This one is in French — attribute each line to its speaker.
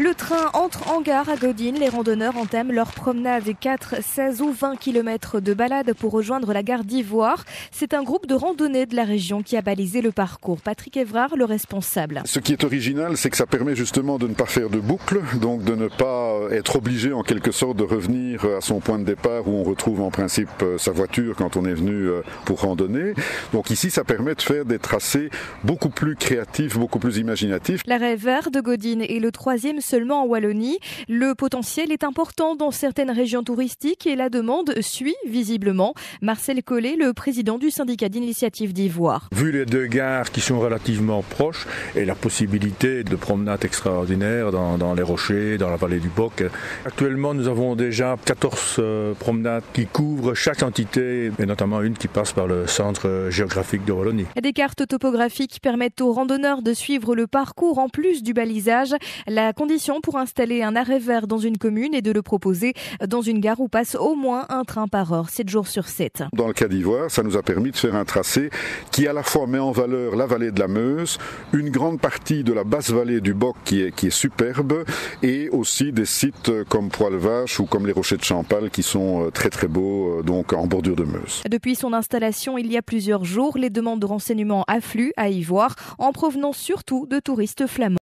Speaker 1: Le train entre en gare à Godin. Les randonneurs entament leur promenade 4, 16 ou 20 km de balade pour rejoindre la gare d'Ivoire. C'est un groupe de randonnée de la région qui a balisé le parcours. Patrick Évrard, le responsable.
Speaker 2: Ce qui est original, c'est que ça permet justement de ne pas faire de boucle, donc de ne pas être obligé en quelque sorte de revenir à son point de départ où on retrouve en principe sa voiture quand on est venu pour randonner. Donc ici, ça permet de faire des tracés beaucoup plus créatifs, beaucoup plus imaginatifs.
Speaker 1: L'arrêt vert de Godin est le 3e seulement en Wallonie. Le potentiel est important dans certaines régions touristiques et la demande suit visiblement. Marcel Collet, le président du syndicat d'initiative d'Ivoire.
Speaker 3: Vu les deux gares qui sont relativement proches et la possibilité de promenades extraordinaires dans les rochers, dans la vallée du Boc. Actuellement, nous avons déjà 14 promenades qui couvrent chaque entité et notamment une qui passe par le centre géographique de Wallonie.
Speaker 1: Des cartes topographiques permettent aux randonneurs de suivre le parcours en plus du balisage. La condition pour installer un arrêt vert dans une commune est de le proposer dans une gare où passe au moins un train par heure, 7 jours sur 7.
Speaker 2: Dans le cas d'Ivoire, ça nous a permis de faire un tracé qui à la fois met en valeur la vallée de la Meuse, une grande partie de la basse vallée du Boc qui est superbe et aussi des sites comme Poil-Vache ou comme les Rochers de Champal qui sont très très beaux donc en bordure de Meuse.
Speaker 1: Depuis son installation il y a plusieurs jours, les demandes de renseignements affluent à Ivoire en provenance surtout de touristes flamands.